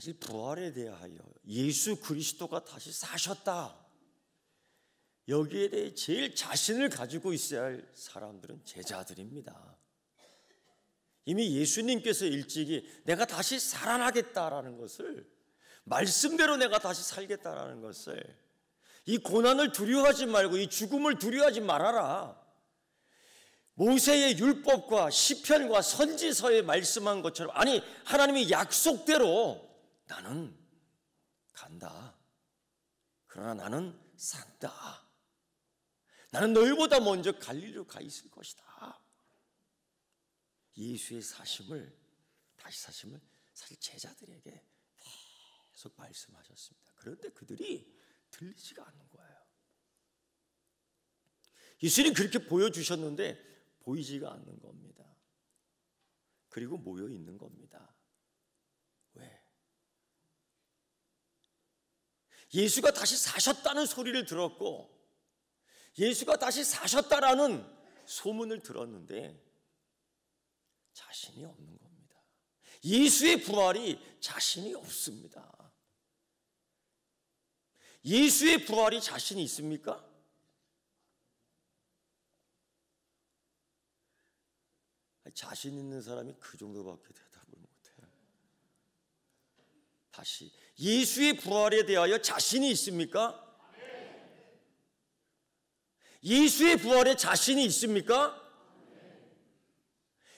사실 부활에 대하여 예수 그리스도가 다시 사셨다, 여기에 대해 제일 자신을 가지고 있어야 할 사람들은 제자들입니다. 이미 예수님께서 일찍이 내가 다시 살아나겠다라는 것을, 말씀대로 내가 다시 살겠다라는 것을, 이 고난을 두려워하지 말고 이 죽음을 두려워하지 말아라, 모세의 율법과 시편과 선지서에 말씀한 것처럼, 아니 하나님의 약속대로 나는 간다. 그러나 나는 산다. 나는 너희보다 먼저 갈릴리로 가 있을 것이다. 예수의 다시 사심을 사실 제자들에게 계속 말씀하셨습니다. 그런데 그들이 들리지가 않는 거예요. 예수님 그렇게 보여주셨는데 보이지가 않는 겁니다. 그리고 모여 있는 겁니다. 왜? 예수가 다시 사셨다는 소리를 들었고 예수가 다시 사셨다라는 소문을 들었는데 자신이 없는 겁니다. 예수의 부활이 자신이 없습니다. 예수의 부활이 자신이 있습니까? 자신 있는 사람이 그 정도밖에 대답을 못해요. 다시, 예수의 부활에 대하여 자신이 있습니까? 예수의 부활에 자신이 있습니까?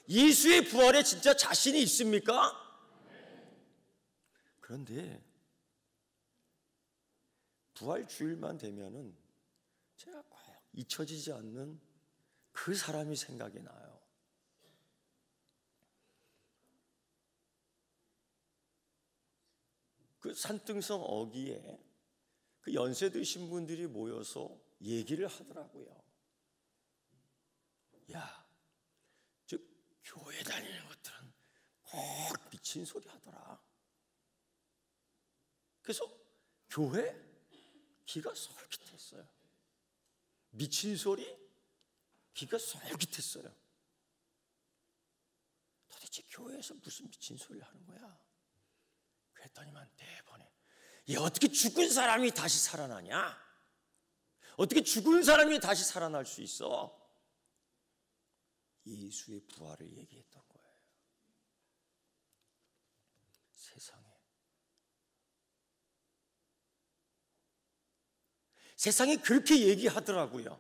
예수의 부활에 진짜 자신이 있습니까? 그런데 부활 주일만 되면은 제가 꼭 잊혀지지 않는 그 사람이 생각이 나요. 그 산등성 어귀에 그 연세 드신 분들이 모여서 얘기를 하더라고요. 야, 저 교회 다니는 것들은 꼭 미친 소리 하더라. 그래서 교회 귀가 솔깃했어요. 미친 소리 귀가 솔깃했어요. 도대체 교회에서 무슨 미친 소리를 하는 거야? 그랬더니만 대번에, 어떻게 죽은 사람이 다시 살아나냐? 어떻게 죽은 사람이 다시 살아날 수 있어? 예수의 부활을 얘기했던 거예요. 세상에 그렇게 얘기하더라고요.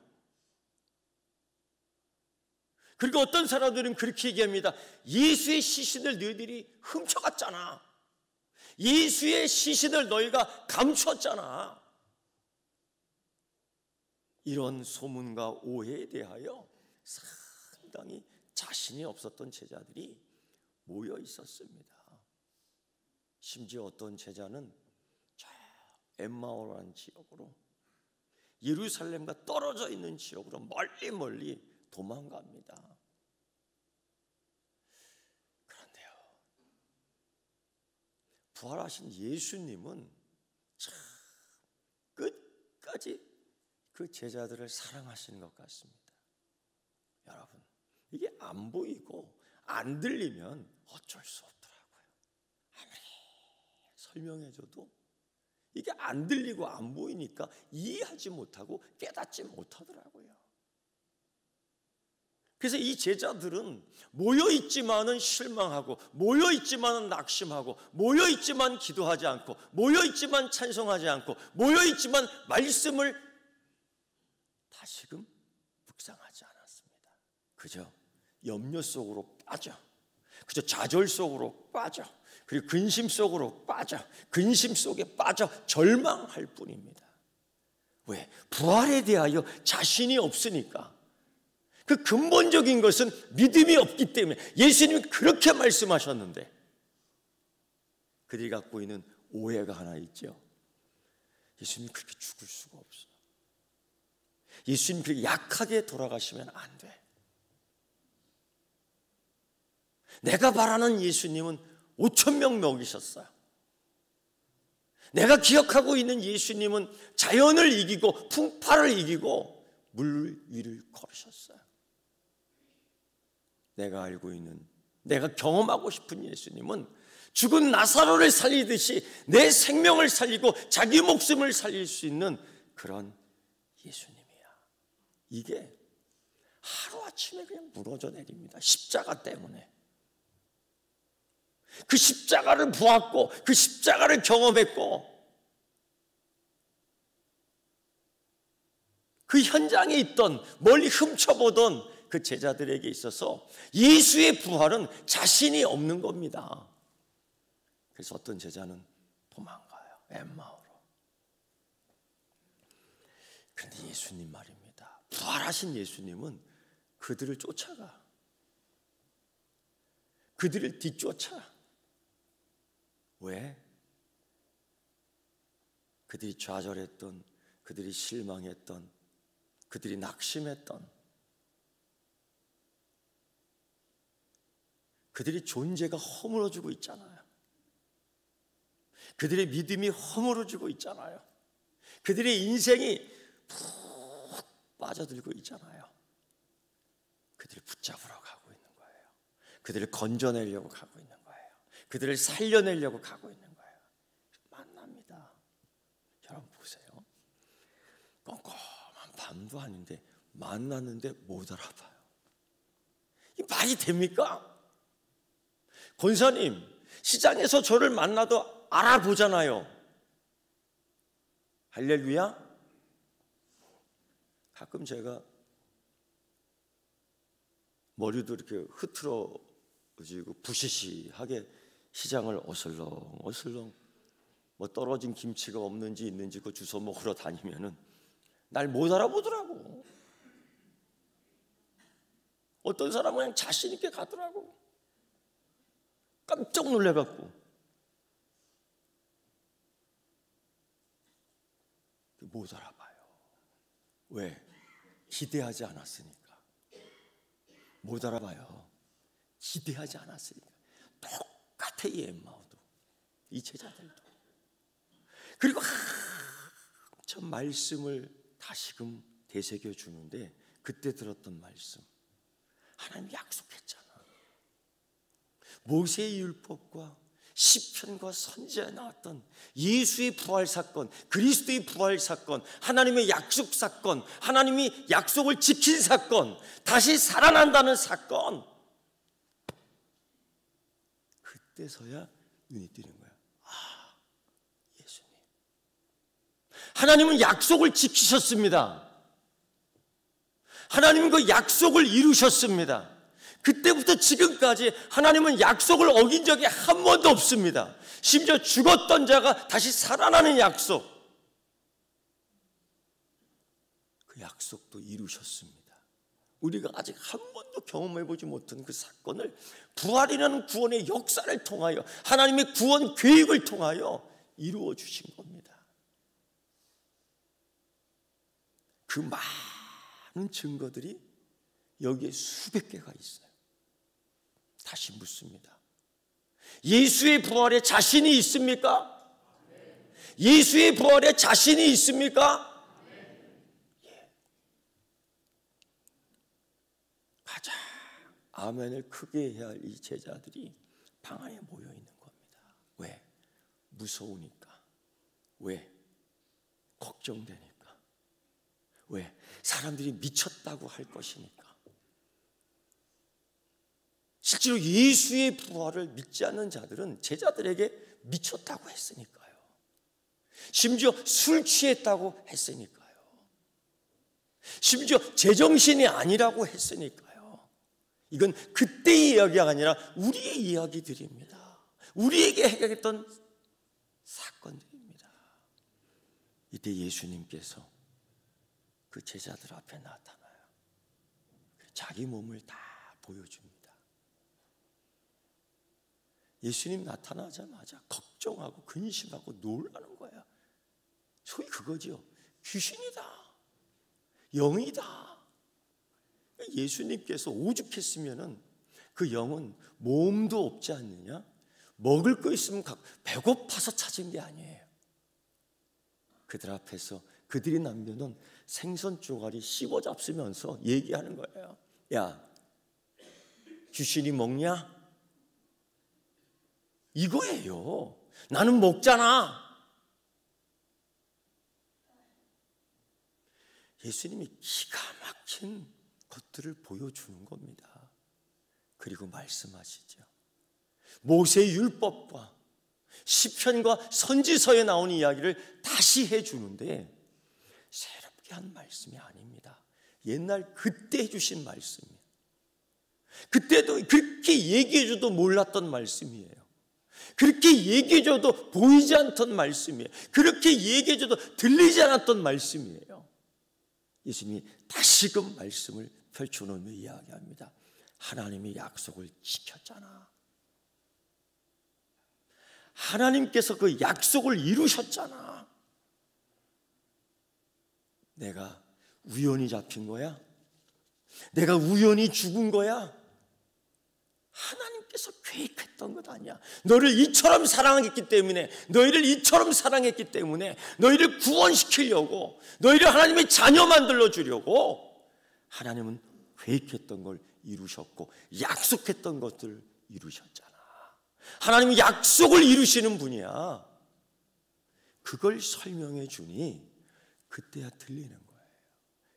그리고 어떤 사람들은 그렇게 얘기합니다. 예수의 시신을 너희들이 훔쳐갔잖아. 예수의 시신을 너희가 감췄잖아. 이런 소문과 오해에 대하여 상당히 자신이 없었던 제자들이 모여 있었습니다. 심지어 어떤 제자는 저 엠마오라는 지역으로, 예루살렘과 떨어져 있는 지역으로 멀리 도망갑니다. 그런데요, 부활하신 예수님은 참 끝까지 그 제자들을 사랑하시는 것 같습니다. 여러분, 이게 안 보이고 안 들리면 어쩔 수 없더라고요. 아무리 설명해줘도 이게 안 들리고 안 보이니까 이해하지 못하고 깨닫지 못하더라고요. 그래서 이 제자들은 모여있지만은 실망하고, 모여있지만은 낙심하고, 모여있지만 기도하지 않고, 모여있지만 찬송하지 않고, 모여있지만 말씀을 다시금 묵상하지 않았습니다. 그저 염려 속으로 빠져, 그저 좌절 속으로 빠져, 그리고 근심 속으로 빠져, 근심 속에 빠져 절망할 뿐입니다. 왜? 부활에 대하여 자신이 없으니까. 그 근본적인 것은 믿음이 없기 때문에. 예수님이 그렇게 말씀하셨는데 그들이 갖고 있는 오해가 하나 있죠. 예수님이 그렇게 죽을 수가 없어. 예수님이 그렇게 약하게 돌아가시면 안 돼. 내가 바라는 예수님은 5,000명 먹이셨어요. 내가 기억하고 있는 예수님은 자연을 이기고 풍파를 이기고 물 위를 걸으셨어요. 내가 알고 있는, 내가 경험하고 싶은 예수님은 죽은 나사로를 살리듯이 내 생명을 살리고 자기 목숨을 살릴 수 있는 그런 예수님이야. 이게 하루아침에 그냥 무너져 내립니다. 십자가 때문에. 그 십자가를 보았고 그 십자가를 경험했고 그 현장에 있던 멀리 훔쳐보던 그 제자들에게 있어서 예수의 부활은 자신이 없는 겁니다. 그래서 어떤 제자는 도망가요. 엠마오로. 그런데 예수님 말입니다. 부활하신 예수님은 그들을 쫓아가. 그들을 뒤쫓아. 왜? 그들이 좌절했던, 그들이 실망했던, 그들이 낙심했던, 그들의 존재가 허물어지고 있잖아요. 그들의 믿음이 허물어지고 있잖아요. 그들의 인생이 푹 빠져들고 있잖아요. 그들을 붙잡으러 가고 있는 거예요. 그들을 건져내려고 가고 있는 거예요. 그들을 살려내려고 가고 있는 거예요. 만납니다. 여러분 보세요. 꼼꼼한 밤도 아닌데 만났는데 못 알아봐요. 이 말이 됩니까? 권사님, 시장에서 저를 만나도 알아보잖아요. 할렐루야. 가끔 제가 머리도 이렇게 흐트러지고 부시시하게 시장을 어슬렁어슬렁 뭐 떨어진 김치가 없는지 있는지 그 주워 먹으러 다니면은 날 못 알아보더라고. 어떤 사람은 그냥 자신 있게 가더라고. 깜짝 놀래갖고. 못 알아봐요. 왜? 기대하지 않았으니까. 못 알아봐요. 기대하지 않았으니까. 똑같아 이 엠마오도, 이 제자들도. 그리고 저 말씀을 다시금 되새겨 주는데 그때 들었던 말씀, 하나님 약속했잖아. 모세의 율법과 시편과 선지자에 나왔던 예수의 부활 사건, 그리스도의 부활 사건, 하나님의 약속 사건, 하나님이 약속을 지킨 사건, 다시 살아난다는 사건, 그때서야 눈이 뜨는 거야. 아, 예수님. 하나님은 약속을 지키셨습니다. 하나님은 그 약속을 이루셨습니다. 그때부터 지금까지 하나님은 약속을 어긴 적이 한 번도 없습니다. 심지어 죽었던 자가 다시 살아나는 약속, 그 약속도 이루셨습니다. 우리가 아직 한 번도 경험해보지 못한 그 사건을 부활이라는 구원의 역사를 통하여, 하나님의 구원 계획을 통하여 이루어 주신 겁니다. 그 많은 증거들이 여기에 수백 개가 있어요. 다시 묻습니다. 예수의 부활에 자신이 있습니까? 예수의 부활에 자신이 있습니까? 예. 가장 아멘을 크게 해야 할 이 제자들이 방 안에 모여 있는 겁니다. 왜? 무서우니까. 왜? 걱정되니까. 왜? 사람들이 미쳤다고 할 것이니까. 실제로 예수의 부활을 믿지 않는 자들은 제자들에게 미쳤다고 했으니까요. 심지어 술 취했다고 했으니까요. 심지어 제정신이 아니라고 했으니까요. 이건 그때의 이야기가 아니라 우리의 이야기들입니다. 우리에게 해결했던 사건들입니다. 이때 예수님께서 그 제자들 앞에 나타나요. 자기 몸을 다 보여줍니다. 예수님 나타나자마자 걱정하고 근심하고 놀라는 거야. 소위 그거죠. 귀신이다. 영이다. 예수님께서 오죽했으면은 그 영은 몸도 없지 않느냐? 먹을 거 있으면 배고파서 찾은 게 아니에요. 그들 앞에서 그들이 남겨놓은 생선 쪼가리 씹어 잡수면서 얘기하는 거예요. 야, 귀신이 먹냐? 이거예요. 나는 먹잖아. 예수님이 기가 막힌 것들을 보여주는 겁니다. 그리고 말씀하시죠. 모세의 율법과 시편과 선지서에 나오는 이야기를 다시 해주는데 새롭게 한 말씀이 아닙니다. 옛날 그때 해주신 말씀이에요. 그때도 그렇게 얘기해줘도 몰랐던 말씀이에요. 그렇게 얘기해줘도 보이지 않던 말씀이에요. 그렇게 얘기해줘도 들리지 않았던 말씀이에요. 예수님이 다시금 말씀을 펼쳐놓으며 이야기합니다. 하나님이 약속을 지켰잖아. 하나님께서 그 약속을 이루셨잖아. 내가 우연히 잡힌 거야? 내가 우연히 죽은 거야? 하나님께서 계획했던 것 아니야. 너를 이처럼 사랑했기 때문에, 너희를 이처럼 사랑했기 때문에, 너희를 구원시키려고, 너희를 하나님의 자녀 만들어 주려고 하나님은 계획했던 걸 이루셨고 약속했던 것들을 이루셨잖아. 하나님은 약속을 이루시는 분이야. 그걸 설명해 주니 그때야 들리는 거예요.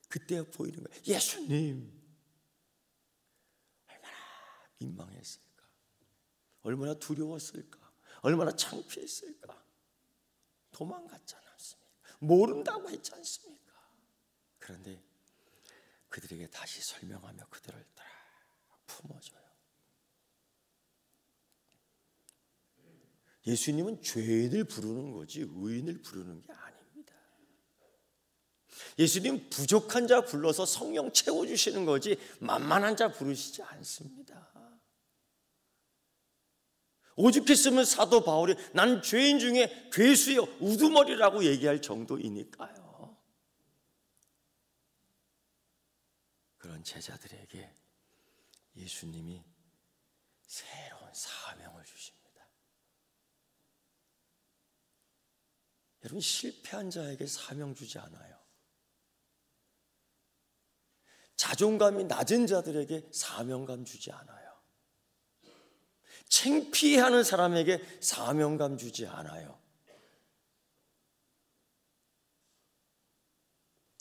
그때야 보이는 거예요. 예수님 얼마나 민망했을까? 얼마나 두려웠을까? 얼마나 창피했을까? 도망갔지 않았습니까? 모른다고 했지 않습니까? 그런데 그들에게 다시 설명하며 그들을 딱 품어줘요. 예수님은 죄인을 부르는 거지 의인을 부르는 게 아닙니다. 예수님 부족한 자 불러서 성령 채워주시는 거지 만만한 자 부르시지 않습니다. 오죽했으면 사도 바울이 난 죄인 중에 괴수여 우두머리라고 얘기할 정도이니까요. 그런 제자들에게 예수님이 새로운 사명을 주십니다. 여러분, 실패한 자에게 사명 주지 않아요. 자존감이 낮은 자들에게 사명감 주지 않아요. 창피해하는 사람에게 사명감 주지 않아요.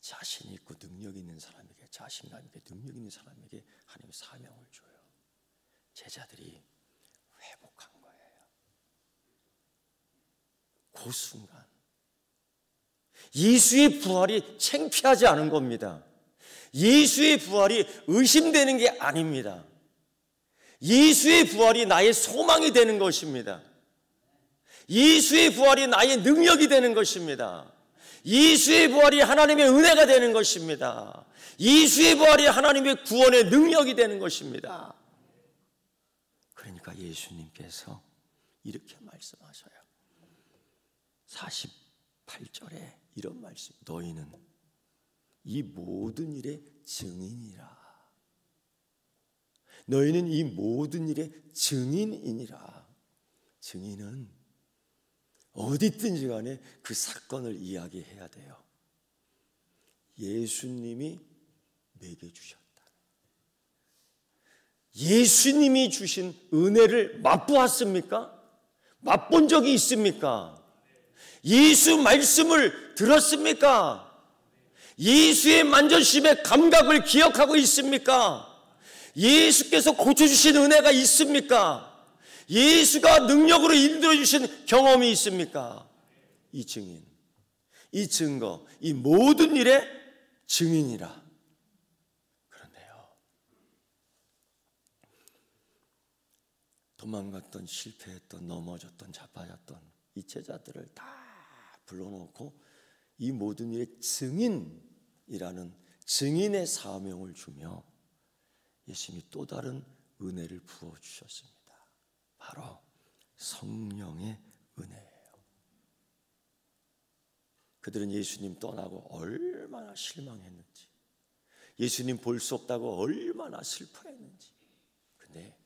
자신 있고 능력 있는 사람에게, 자신감 있게 능력 있는 사람에게 하나님의 사명을 줘요. 제자들이 회복한 거예요. 그 순간 예수의 부활이 창피하지 않은 겁니다. 예수의 부활이 의심되는 게 아닙니다. 예수의 부활이 나의 소망이 되는 것입니다. 예수의 부활이 나의 능력이 되는 것입니다. 예수의 부활이 하나님의 은혜가 되는 것입니다. 예수의 부활이 하나님의 구원의 능력이 되는 것입니다. 그러니까 예수님께서 이렇게 말씀하셔요. 48절에 이런 말씀, 너희는 이 모든 일의 증인이라. 너희는 이 모든 일의 증인이니라. 증인은 어디 있든지 간에 그 사건을 이야기해야 돼요. 예수님이 내게 주셨다. 예수님이 주신 은혜를 맛보았습니까? 맛본 적이 있습니까? 예수 말씀을 들었습니까? 예수의 만져주심의 감각을 기억하고 있습니까? 예수께서 고쳐주신 은혜가 있습니까? 예수가 능력으로 인도해주신 경험이 있습니까? 이 증인, 이 증거, 이 모든 일의 증인이라. 그런데요, 도망갔던, 실패했던, 넘어졌던, 자빠졌던 이 제자들을 다 불러놓고 이 모든 일의 증인이라는 증인의 사명을 주며 예수님이 또 다른 은혜를 부어주셨습니다. 바로 성령의 은혜예요. 그들은 예수님 떠나고 얼마나 실망했는지, 예수님 볼 수 없다고 얼마나 슬퍼했는지. 근데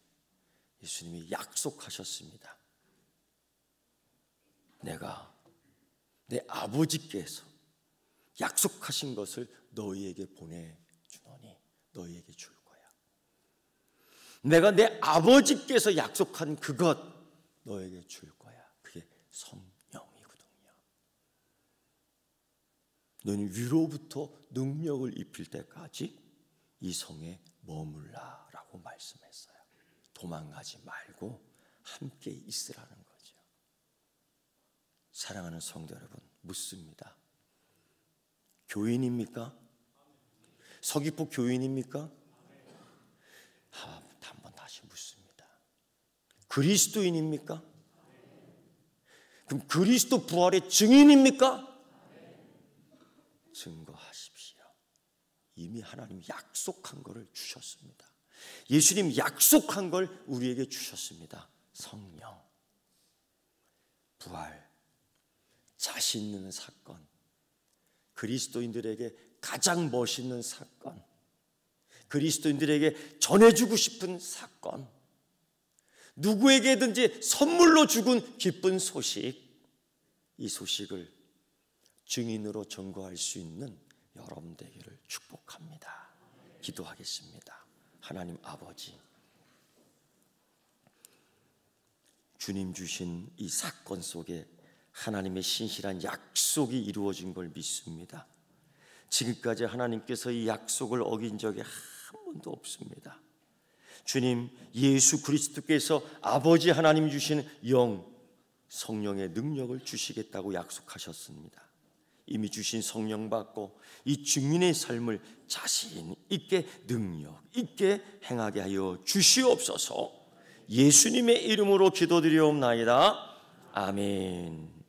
예수님이 약속하셨습니다. 내가 내 아버지께서 약속하신 것을 너희에게 보내주노니 너희에게 줄 거야. 내가 내 아버지께서 약속한 그것, 너에게 줄 거야. 그게 성령이거든요. 너는 위로부터 능력을 입힐 때까지 이 성에 머물라라고 말씀했어요. 도망가지 말고 함께 있으라는 거죠. 사랑하는 성도 여러분, 묻습니다. 교인입니까? 서귀포 교인입니까? 한번 다시 묻습니다. 그리스도인입니까? 그럼 그리스도 부활의 증인입니까? 증거하십시오. 이미 하나님이 약속한 것을 주셨습니다. 예수님 약속한 걸 우리에게 주셨습니다. 성령, 부활, 자신 있는 사건, 그리스도인들에게 가장 멋있는 사건, 그리스도인들에게 전해주고 싶은 사건, 누구에게든지 선물로 주군 기쁜 소식, 이 소식을 증인으로 전거할 수 있는 여러분 되기를 축복합니다. 기도하겠습니다. 하나님 아버지, 주님 주신 이 사건 속에 하나님의 신실한 약속이 이루어진 걸 믿습니다. 지금까지 하나님께서 이 약속을 어긴 적이 한 번도 없습니다. 주님, 예수 그리스도께서 아버지 하나님 주신 영, 성령의 능력을 주시겠다고 약속하셨습니다. 이미 주신 성령 받고 이 증인의 삶을 자신 있게 능력 있게 행하게 하여 주시옵소서. 예수님의 이름으로 기도드리옵나이다. 아멘.